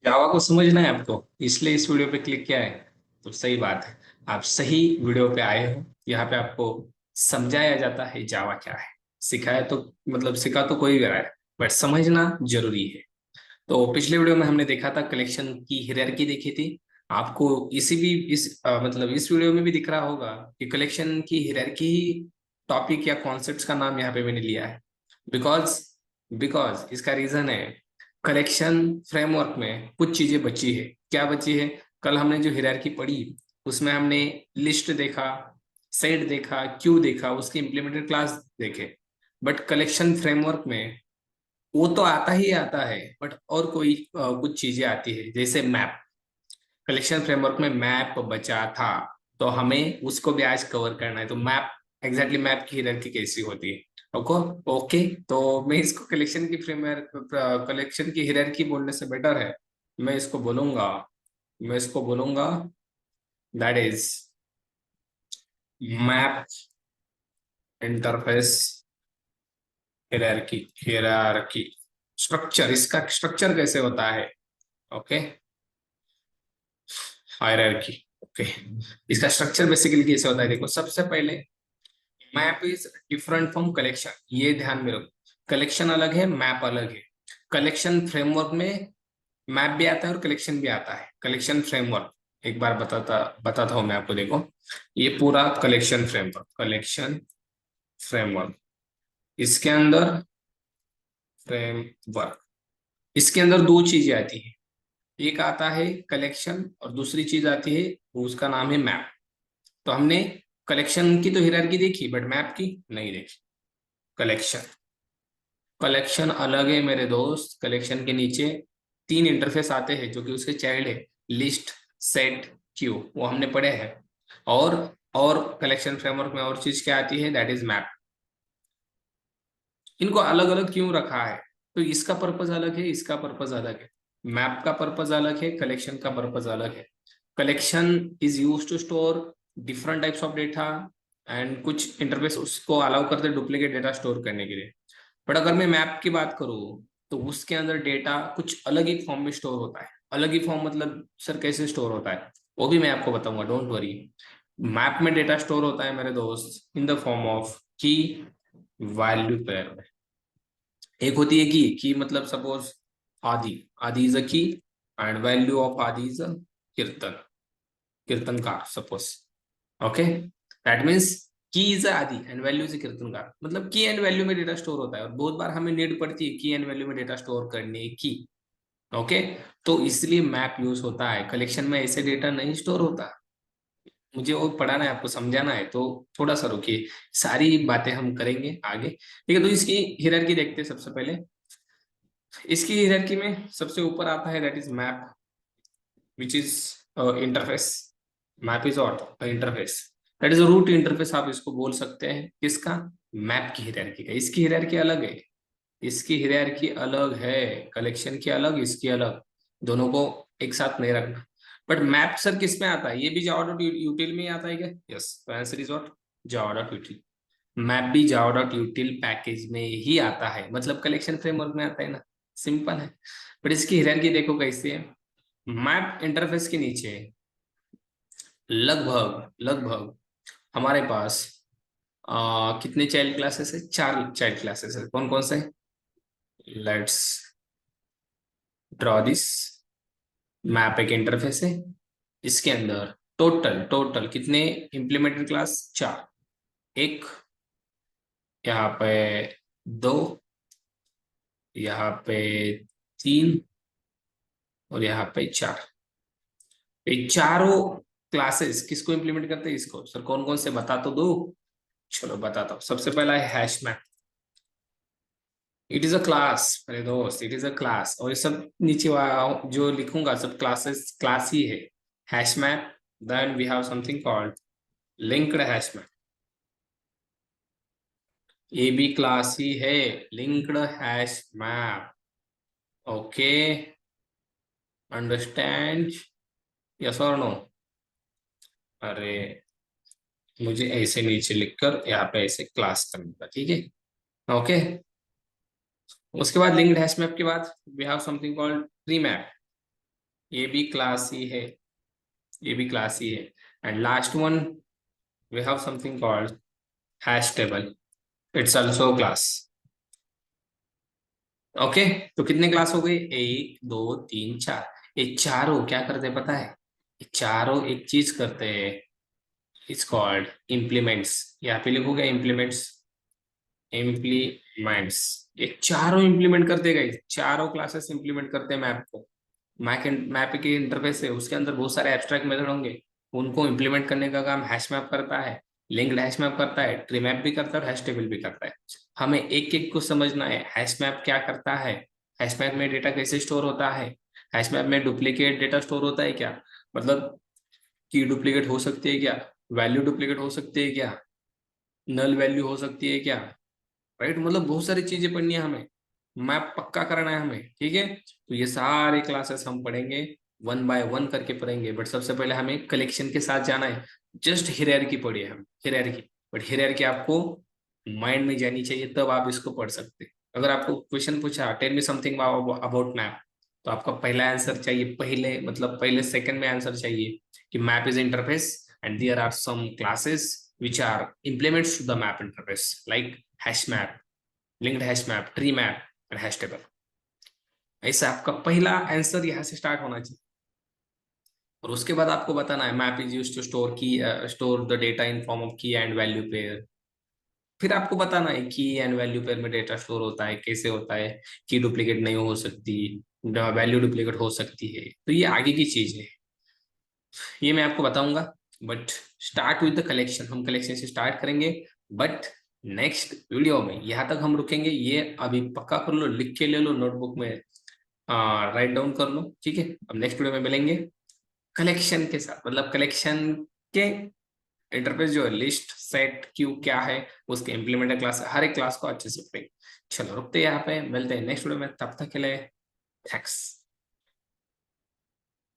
जावा को समझना है आपको, इसलिए इस वीडियो पे क्लिक किया है। तो सही बात है, आप सही वीडियो पे आए हो। यहाँ पे आपको समझाया जाता है जावा क्या है। सिखाया तो मतलब सिखा तो कोई भी रहा है, बट समझना जरूरी है। तो पिछले वीडियो में हमने देखा था, कलेक्शन की हायरार्की देखी थी। आपको इसी भी मतलब इस वीडियो में भी दिख रहा होगा कि कलेक्शन की हायरार्की टॉपिक या कॉन्सेप्ट्स का नाम यहाँ पे मैंने लिया है। बिकॉज बिकॉज इसका रीजन है, कलेक्शन फ्रेमवर्क में कुछ चीजें बची है। क्या बची है? कल हमने जो हायरार्की पढ़ी, उसमें हमने लिस्ट देखा, सेट देखा, क्यू देखा, उसके इम्प्लीमेंटेड क्लास देखे। बट कलेक्शन फ्रेमवर्क में वो तो आता ही आता है, बट और कोई कुछ चीजें आती है, जैसे मैप। कलेक्शन फ्रेमवर्क में मैप बचा था, तो हमें उसको भी आज कवर करना है। तो मैप, एग्जैक्टली मैप की हायरार्की कैसी होती है? ओके। ओके, तो मैं इसको कलेक्शन की फ्रेमवर्क, कलेक्शन की हायरार्की बोलने से बेटर है, मैं इसको बोलूंगा मैं इसको बोलूंगा that is map interface hierarchy. Hierarchy structure, इसका स्ट्रक्चर कैसे होता है? Okay, hierarchy. ओके, इसका स्ट्रक्चर बेसिकली कैसे होता है? देखो, सबसे पहले map is different from collection, ये ध्यान में रखो। कलेक्शन अलग है, मैप अलग है। कलेक्शन फ्रेमवर्क में मैप भी आता है और कलेक्शन भी आता है। कलेक्शन फ्रेमवर्क एक बार बताता बताता हूं मैं आपको। देखो, ये पूरा कलेक्शन फ्रेमवर्क, इसके अंदर फ्रेमवर्क, इसके अंदर दो चीजें आती है। एक आता है कलेक्शन और दूसरी चीज आती है, उसका नाम है मैप। तो हमने कलेक्शन की तो हायरार्की देखी, बट मैप की नहीं देखी। कलेक्शन कलेक्शन अलग है मेरे दोस्त। कलेक्शन के नीचे तीन इंटरफेस आते हैं जो कि उसके चाइल्ड है, लिस्ट, सेट, क्यू, वो हमने पढ़े हैं। और और कलेक्शन फ्रेमवर्क में और चीज क्या आती है? That is map. इनको अलग अलग क्यों रखा है? तो इसका पर्पज अलग है, इसका पर्पज अलग है। मैप का पर्पज अलग है, कलेक्शन का पर्पज अलग है। Collection is use to store different types of data, and कुछ इंटरफेस उसको अलाउ करते हैं डुप्लीकेट डेटा स्टोर करने के लिए। बट अगर मैं मैप की बात करूँ, तो उसके अंदर डेटा कुछ अलग ही फॉर्म में स्टोर होता है। अलग ही फॉर्म मतलब सर कैसे स्टोर होता है? वो भी मैं आपको बताऊंगा, डोंट वरी। मैप में डेटा स्टोर होता है मेरे दोस्त इन द फॉर्म ऑफ की वैल्यू पेयर में। एक होती है की मतलब सपोज आदि, आदि इज अ की, एंड वैल्यू ऑफ आदि इज अ कीर्तन, कीर्तनकार सपोज। ओके, दैट मीन्स की इज अ आदि एंड वैल्यू इज अ कीर्तनकार। मतलब की एंड वैल्यू में डेटा स्टोर होता है, और बहुत बार हमें नीड पड़ती है की एंड वैल्यू में डेटा स्टोर करने की। ओके, तो इसलिए मैप यूज होता है। कलेक्शन में ऐसे डेटा नहीं स्टोर होता। मुझे वो पढ़ाना है, आपको समझाना है, तो थोड़ा सा रुकिए, सारी बातें हम करेंगे आगे। ठीक है, तो इसकी हायरार्की देखते हैं सबसे पहले। इसकी हायरार्की में सबसे ऊपर आता है that is map, which is interface. Map is what? Interface. That is root interface, आप इसको बोल सकते हैं। किसका? मैप की हायरार्की का। इसकी हायरार्की अलग है, इसकी हायरार्की अलग है। कलेक्शन की अलग, इसकी अलग, दोनों को एक साथ नहीं रखना। बट मैप सर किस में आता है? ये भी जावा डॉट यूटिल में ही आता है क्या? यस, तो answer is what? Java dot यूटिल। Map भी जावा डॉट यूटिल पैकेज में ही आता है, मतलब कलेक्शन फ्रेमवर्क में आता है ना। सिंपल है। बट इसकी हायरार्की देखो कैसी है। मैप इंटरफेस के नीचे लगभग लगभग हमारे पास कितने चाइल्ड क्लासेस है? चार चाइल्ड क्लासेस है। कौन कौन से? Let's draw this. मैप एक इंटरफेस है, इसके अंदर टोटल टोटल कितने इंप्लीमेंटेड क्लास? चार। एक, यहाँ पे दो, यहाँ पे तीन, और यहाँ पे चार। ये चारों क्लासेस किसको इंप्लीमेंट करते हैं? इसको। सर कौन कौन से बता तो दो। चलो बताता हूँ। सबसे पहला है hash map. It is a class मेरे दोस्त, इट इज अ क्लास। और ये सब नीचे जो लिखूंगा सब क्लासेस, क्लास ही है। Hash map. Then we have something called linked hash map. ये भी क्लास ही है, linked hash map. Okay, understand? Yes और नो? अरे, मुझे ऐसे नीचे लिखकर यहाँ पे ऐसे क्लास करना था, ठीक है। ओके, उसके बाद लिंक्ड हैश मैप के बाद we have something called tree map. ये भी क्लास ही है, ये भी क्लास ही है। And last one we have something called hash table, it's also class. Okay, तो कितने क्लास हो गए? एक, दो, तीन, चार। ये चारों क्या करते हैं पता है? ये चारों एक चीज करते हैं, इट्स कॉल्ड इम्प्लीमेंट्स। यहाँ पे लिखोगे इम्प्लीमेंट्स, इम्प्लीमेंट्स। ये चारों इम्प्लीमेंट करते गए, चारों क्लासेस इम्प्लीमेंट करते हैं मैप को। मैप के इंटरफेस है, उसके अंदर बहुत सारे एब्स्ट्रैक्ट मेथड होंगे, उनको इम्प्लीमेंट करने का काम हैश मैप करता है, लिंक्ड हैश मैप करता है, ट्री मैप भी करता है और हैश टेबल भी करता है। हमें एक एक को समझना है, हैश मैप क्या करता है, हैश मैप में डेटा कैसे स्टोर होता है, हैश मैप में डुप्लीकेट डेटा स्टोर होता है क्या, मतलब की डुप्लीकेट हो सकती है क्या, वैल्यू डुप्लीकेट हो सकती है क्या, नल वैल्यू हो सकती है क्या, राइट? मतलब बहुत सारी चीजें पढ़नी है हमें, मैप पक्का कराना है हमें, ठीक है? तो ये सारे क्लासेस हम पढ़ेंगे, वन बाय वन करके पढ़ेंगे, बट सबसे पहले हमें कलेक्शन के साथ जाना है। जस्ट हिरार्की पढ़िए हम, हिरार्की, बट हिरार्की आपको माइंड में जानी चाहिए, तब आप इसको पढ़ सकते हैं। अगर आपको क्वेश्चन पूछा tell me something about map, तो आपका पहला आंसर चाहिए, पहले मतलब पहले सेकंड में आंसर चाहिए कि map is interface and there are some classes which are implements to the map interface like hash map, linked hash map, tree map and hash table। ऐसा आपका पहला आंसर यहाँ से स्टार्ट होना चाहिए। और उसके बाद आपको बताना है map is used to store the data in form of key and value pair. फिर आपको बताना है की एंड वैल्यू पेयर में डेटा स्टोर होता है, कैसे होता है, की डुप्लीकेट नहीं हो सकती, वैल्यू डुप्लीकेट हो सकती है, तो ये आगे की चीज है, ये मैं आपको बताऊंगा। But start with the collection, हम कलेक्शन से स्टार्ट करेंगे। बट नेक्स्ट वीडियो में यहाँ तक हम रुकेंगे, ये अभी पक्का कर लो, लिख के ले लो नोटबुक में, राइट डाउन कर लो, ठीक है? अब नेक्स्ट वीडियो में मिलेंगे कलेक्शन के साथ, मतलब कलेक्शन के इंटरफेस जो है, लिस्ट, सेट, क्यू क्या है, उसके इम्प्लीमेंटर क्लास, हर एक क्लास को अच्छे से पढ़ेंगे। चलो रुकते हैं यहाँ पे, मिलते हैं नेक्स्ट वीडियो में, तब तक के लिए थैंक्स।